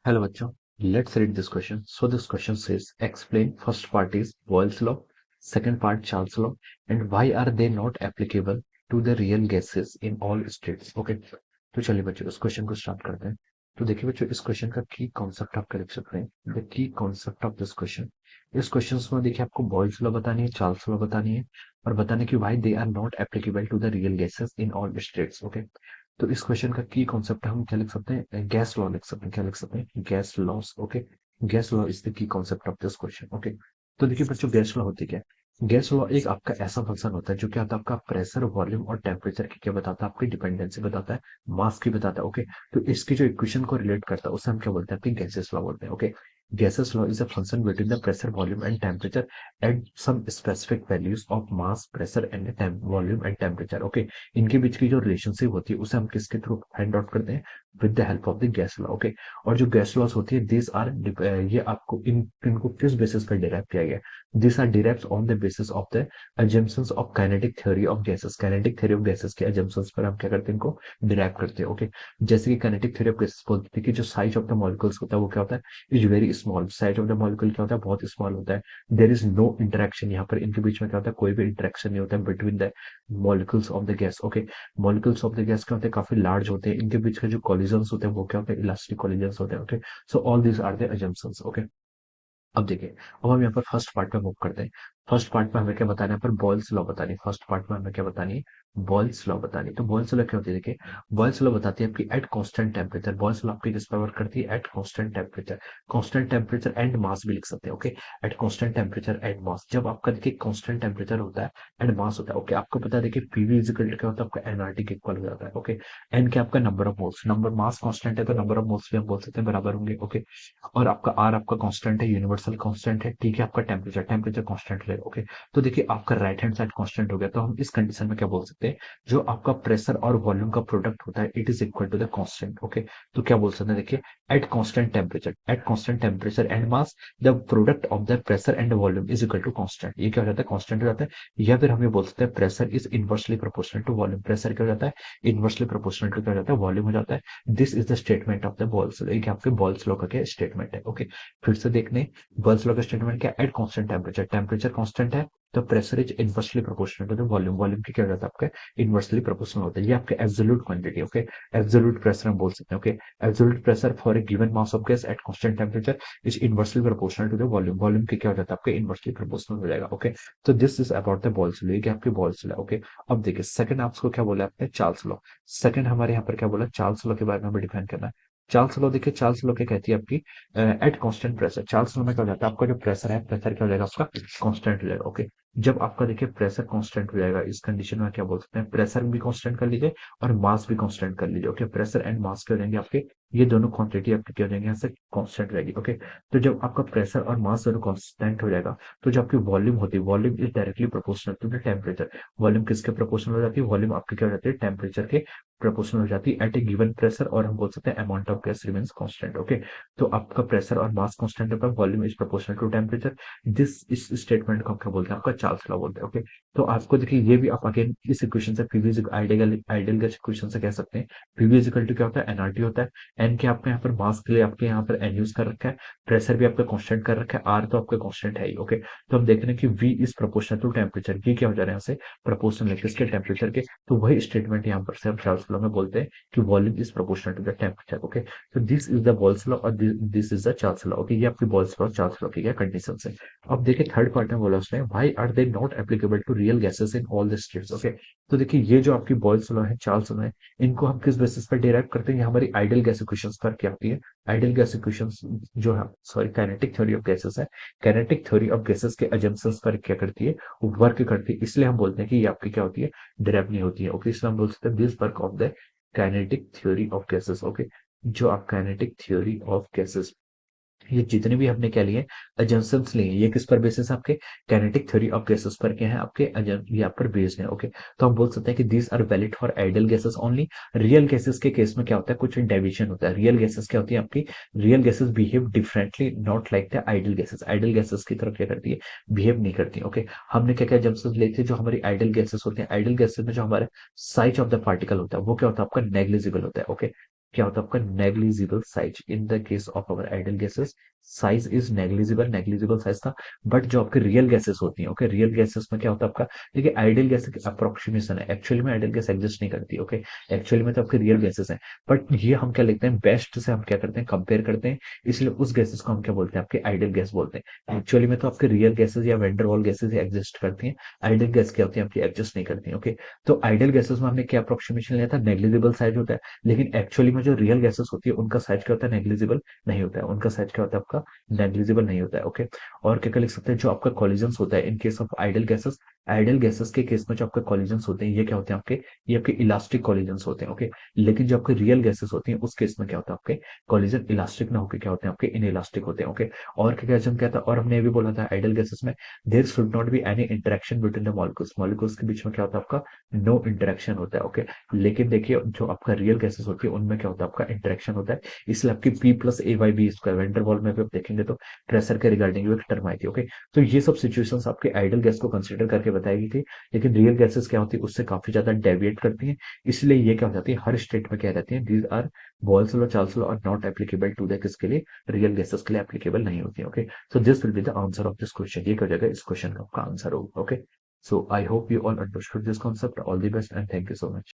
Hello bachcho, let's read this question. So this question says explain first part is Boyle's law, second part Charles law, and why are they not applicable to the real gases in all states. Okay, तो चलिए बच्चों इस question को start करते हैं। तो देखिए बच्चों इस क्वेश्चन का की कॉन्सेप्ट आप लिख सकते हैं। The key concept of this question, इस क्वेश्चन में देखिए आपको बॉयल्स लॉ बतानी है, चार्ल्स लॉ बतानी है और बताने की why they are not applicable to the real gases in all states. Okay, तो इस क्वेश्चन का की कॉन्सेप्ट हम क्या लिख सकते हैं, गैस लॉ लिख सकते हैं। क्या लिख सकते हैं, gas laws. Okay, gas law is the key concept of this question. Okay, तो देखिए बच्चों गैस लॉ होती क्या है। गैस लॉ एक आपका ऐसा फंक्शन होता है जो क्या होता है, आपका प्रेशर, वॉल्यूम और टेम्परेचर की क्या बताता है, आपकी डिपेंडेंसी बताता है, मास की बताता है। ओके, तो इसकी जो इक्वेशन को रिलेट करता है उसे हम क्या बोलते हैं, आपकी गैसेस लॉ बोलते हैं। Okay, gases law is a function between the pressure, volume and temperature at some specific values of mass, pressure and volume and temperature. Okay, इनके बीच की जो रिलेशनशिप होती है उसे हम किसके थ्रू फाइंड आउट करते हैं, with the help of the gas law. Okay, और जो गैस लॉस होती है दिस आर, ये आपको इनको किस बेसिस पर डिराइव किया गया, this are derived on the basis of the assumptions of kinetic theory of gases। kinetic theory of gases के assumptions पर हम क्या करते हैं, इनको डिराइव करते हैं। ओके, जैसे कि kinetic theory of gases बोलती है कि जो साइज ऑफ द मॉलिक्यूल्स होता है वो क्या होता है, is very small. Size of the molecule क्या होता है, बहुत स्मॉल होता है। देयर इज नो इंटरेक्शन, यहाँ पर इनके बीच में क्या होता है, कोई भी इंटरेक्शन नहीं होता है between the molecules of the gas. Okay, molecules of the gas क्या होते हैं, काफी लार्ज होते हैं। इनके बीच के जो कॉलिजन्स होते हैं वो क्या होते हैं, इलास्टिक कॉलिजन्स होते हैं। Okay, so all these are the assumptions। Okay, अब देखिए, अब हम यहाँ पर फर्स्ट पार्ट में मूव करते हैं। फर्स्ट पार्ट में हमें क्या बताना है, यहाँ पर बॉयल्स लॉ बतानी है। फर्स्ट पार्ट में हमें क्या बतानी है, बॉयल्स लॉ बतानी है। तो बॉयल्स लॉ क्या होती है, देखिए बॉयल्स लॉ बताती है आपकी eight constant temperature. Boyle's law आपकी किस पर वर्क करती है, eight constant temperature. Constant temperature and मास भी लिख सकते हैं। Okay, eight constant temperature and मास, जब आपका देखिए कांस्टेंट टेम्परेचर होता है एंड मास होता है। ओके, आपको पता है देखिए पीवी इक्वल क्या होता है, आपका एनआरटी के इक्वल हो जाता है। ओके, एन क्या आपका number of moles, number mass constant है तो नंबर ऑफ मोल्स भी हम बोल सकते हैं बराबर होंगे। ओके, और आपका आर आपका कांस्टेंट है, यूनिवर्सल कांस्टेंट है। ठीक है, आपका टेम्परेचर, टेम्परेचर कांस्टेंट रहेगा। ओके, तो देखिए आपका राइट हैंड साइड कांस्टेंट हो गया, तो हम इस कंडीशन में क्या बोल सकते हैं, जो आपका प्रेशर और वॉल्यूम का प्रोडक्ट होता है it is equal to the constant. Okay, तो क्या बोल सकते हैं, देखिए at constant temperature and mass the product of the pressure and volume is equal to constant. ये क्या हो जाता है, कांस्टेंट हो जाता है। या फिर हम ये बोल सकते हैं pressure is inversely proportional to volume. Pressure क्या हो जाता है, इनवर्सली प्रोपोर्शनल टू क्या हो जाता है, वॉल्यूम हो जाता है। This is the statement of the Boyle's law. ये आपके बॉल्स लॉ का क्या स्टेटमेंट है। ओके, फिर से देखने, बॉयल्स लॉ का स्टेटमेंट क्या, at constant temperature, temperature constant है तो pressure is inversely proportional to the volume, volume की क्या हो जाता है आपका, इनवर्सली प्रोपोर्शनल होता है। ये आपके absolute quantity. Okay, absolute pressure हम बोल सकते हैं। Okay, absolute pressure for a given mass of gas at constant temperature is inversely proportional to the volume, volume की क्या हो जाता है आपके, इनवर्सली प्रोपोर्शनल हो जाएगा। ओके, तो this is about the Boyle's law, ये आपकी बॉयल्स लॉ। ओके, अब देखिए सेकंड आपको क्या बोला आपने, चार्ल्स लॉ। सेकंड हमारे यहाँ पर क्या बोला, चार्ल्स लॉ के बारे में हमें डिफाइन करना है। चार्ल्स लॉ देखिए, चार्ल्स लॉ क्या कहती है आपकी, at constant pressure. Charles law में क्या हो जाता है, आपका जो प्रेशर है, प्रेशर क्या हो जाएगा आपका, कांस्टेंट हो जाएगा। ओके, जब आपका देखिए प्रेशर कांस्टेंट हो जाएगा, इस कंडीशन में क्या बोल सकते हैं, प्रेशर भी कांस्टेंट कर लीजिए और मास भी कांस्टेंट कर लीजिए। ओके, प्रेशर एंड मास क्या हो जाएंगे आपके, ये दोनों क्वांटिटी आपकी क्या हो जाएंगे, यहाँ से कांस्टेंट रहेगी। ओके, तो जब आपका प्रेशर और मास दोनों कांस्टेंट हो जाएगा तो जो आपकी वॉल्यूम होती है, volume is directly proportional to the temperature. Volume किसके प्रोपोर्शनल हो जाती है, वॉल्यूम आपकी क्या हो जाती है, टेम्परेचर के प्रोपोर्शनल हो जाती है एट ए गिवन प्रेशर, और हम बोल सकते हैं amount of gas remains constant. Okay, तो आपका प्रेशर और मास कांस्टेंट होगा, volume is proportional to temperature. This इस स्टेटमेंट को आप क्या बोलते हैं, आपका चार्ल्स लॉ बोलते हैं। ओके, तो आपको देखिए ये भी आप अगेन इस इक्वेशन से, previous ideal ideal gas equation से कह सकते हैं। प्रीवियस इक्वल टू क्या होता है, एनआरटी होता है। एन के आपके यहाँ पर मास के लिए आपके यहाँ पर एन यूज कर रखा है, प्रेशर भी आपका कांस्टेंट कर रखा है, आर तो आपका कांस्टेंट है ही। ओके, तो हम देख रहे हैं कि V is proportional to temperature, ये क्या हो जा रहा है यहाँ से, प्रोपोर्शनल है किसके, टेम्परेचर के। तो वही स्टेटमेंट यहाँ पर से हम चार्ल्स लॉ में बोलते हैं कि volume is proportional to the temperature. Okay, तो this is the Boyle's law और this is the Charles law. Okay, ये आपकी बॉल्स लॉ, चार्ल्स लॉ की क्या कंडीशन है। अब देखिए थर्ड पार्ट में बोला उसने, why are they not applicable to real gases in all the states. Okay, तो देखिए ये जो आपकी बॉल्स लॉ है, चार्ल्स लॉ है, इनको हम किस बेसिस पर डिराइव करते हैं, ये हमारी आइडियल गैस इक्वेशंस पर क्या आती है। आइडियल गैस इक्वेशंस जो है, sorry kinetic theory of gases है, काइनेटिक थ्योरी ऑफ गैसेस के अजम्पशंस पर क्या करती है, वर्क करती है। इसलिए हम बोलते हैं कि ये आपकी क्या होती है, डिराइव नहीं होती है। ओके, इसलिए हम बोल सकते हैं this work of the kinetic theory of gases. Okay, जो आप काइनेटिक थ्योरी ऑफ गैसेस, ये जितने भी हमने क्या लिए अजम्पशंस लिए, ये किस पर बेसिस आपके, काइनेटिक थ्योरी ऑफ गैसेस पर क्या है आपके, ये आप पर बेस्ड है। ओके, तो हम बोल सकते हैं कि these are valid for ideal gases only. Real gases के केस में क्या होता है, कुछ डेविएशन होता है। रियल गैसेस क्या होती है आपकी, real gases behave differently, not like the ideal gases. Ideal gases की तरफ क्या करती है, बिहेव नहीं करती। ओके, हमने क्या क्या अजम्पशंस लिए थे, जो हमारी आइडियल गैसेस होते हैं, आइडियल गैसेस में जो हमारा साइज ऑफ द पार्टिकल होता है वो क्या होता है आपका, नेग्लिजिबल होता है। ओके, क्या होता है आपका negligible size. In the case of our ideal gases size is negligible, negligible size था। बट जो आपके रियल गैसेस होती हैं, ओके, रियल गैसेस में क्या होता है आपका, देखिए आइडियल गैस की अप्रोक्सीमेशन है, एक्चुअली में आइडियल गैस एग्जिस्ट नहीं करती, ओके, एक्चुअली में तो आपके रियल गैसेस हैं। बट ये हम क्या लिखते हैं, बेस्ट से हम क्या करते हैं, कंपेयर करते हैं, इसलिए उस गैसेस को हम क्या बोलते हैं, आपके आइडियल गैस बोलते हैं। एक्चुअली में तो आपके रियल गैसेस या वेंडरवॉल गैसेस एग्जिस्ट करती हैं, आइडियल गैस क्या होती है आपकी एग्जिस्ट नहीं करती, ओके। तो आइडियल गैसेस में हमने क्या अप्रोक्सीमेशन लिया था, नेग्लिजिबल साइज होता है। लेकिन एक्चुअली में जो रियल गैसेस होती है उनका साइज क्या होता है, नेग्लिजिबल नहीं होता है, उनका साइज क्या होता है आपका, नेग्लिजिबल नहीं होता है, ओके। और क्या क्या लिख सकते हैं, जो आपका कॉलिजन्स होता है in case of ideal gases, ideal gases के केस में जो आपके कॉलिजन्स होते हैं ये क्या होते हैं आपके, ये आपके इलास्टिक कॉलिजन्स होते हैं, ओके। लेकिन जो आपके रियल गैसेस होती हैं उस केस में क्या होता है आपके कॉलिजन इलास्टिक ना होकर क्या होते हैं आपके इन इलास्टिक होते हैं, ओके। और क्या क्या था, और हमने ये भी बोला था आइडियल गैसेस में there should not be any interaction between the molecules, molecules के बीच में क्या होता है आपका, नो इंटरेक्शन होता है, ओके। लेकिन देखिए जो आपका रियल गैसेस होती है उनमें क्या होता है आपका इंटरेक्शन होता है, इसलिए आपकी P plus A by B square van der Waals में भी आप देखेंगे तो प्रेशर के रिगार्डिंग भी एक टर्म आई थी, ओके। तो ये सब सिचुएशंस आपके आइडियल गैस को कंसिडर करके बताई गई थी। लेकिन रियल गैसेस क्या होती है उससे काफी ज्यादा डेविएट करती हैं, इसलिए ये क्या हो जाती है हर स्टेट में क्या रहती है, these are Boyle's law, Charles law are not applicable to the किसके लिए, रियल गैसेस के लिए एप्लीकेबल नहीं होती है, okay. So this will be the answer of this question, ये क्या हो जाएगा इस क्वेश्चन का आपका आंसर होगा, okay. So I hope you all understood this concept. All the best and thank you so much.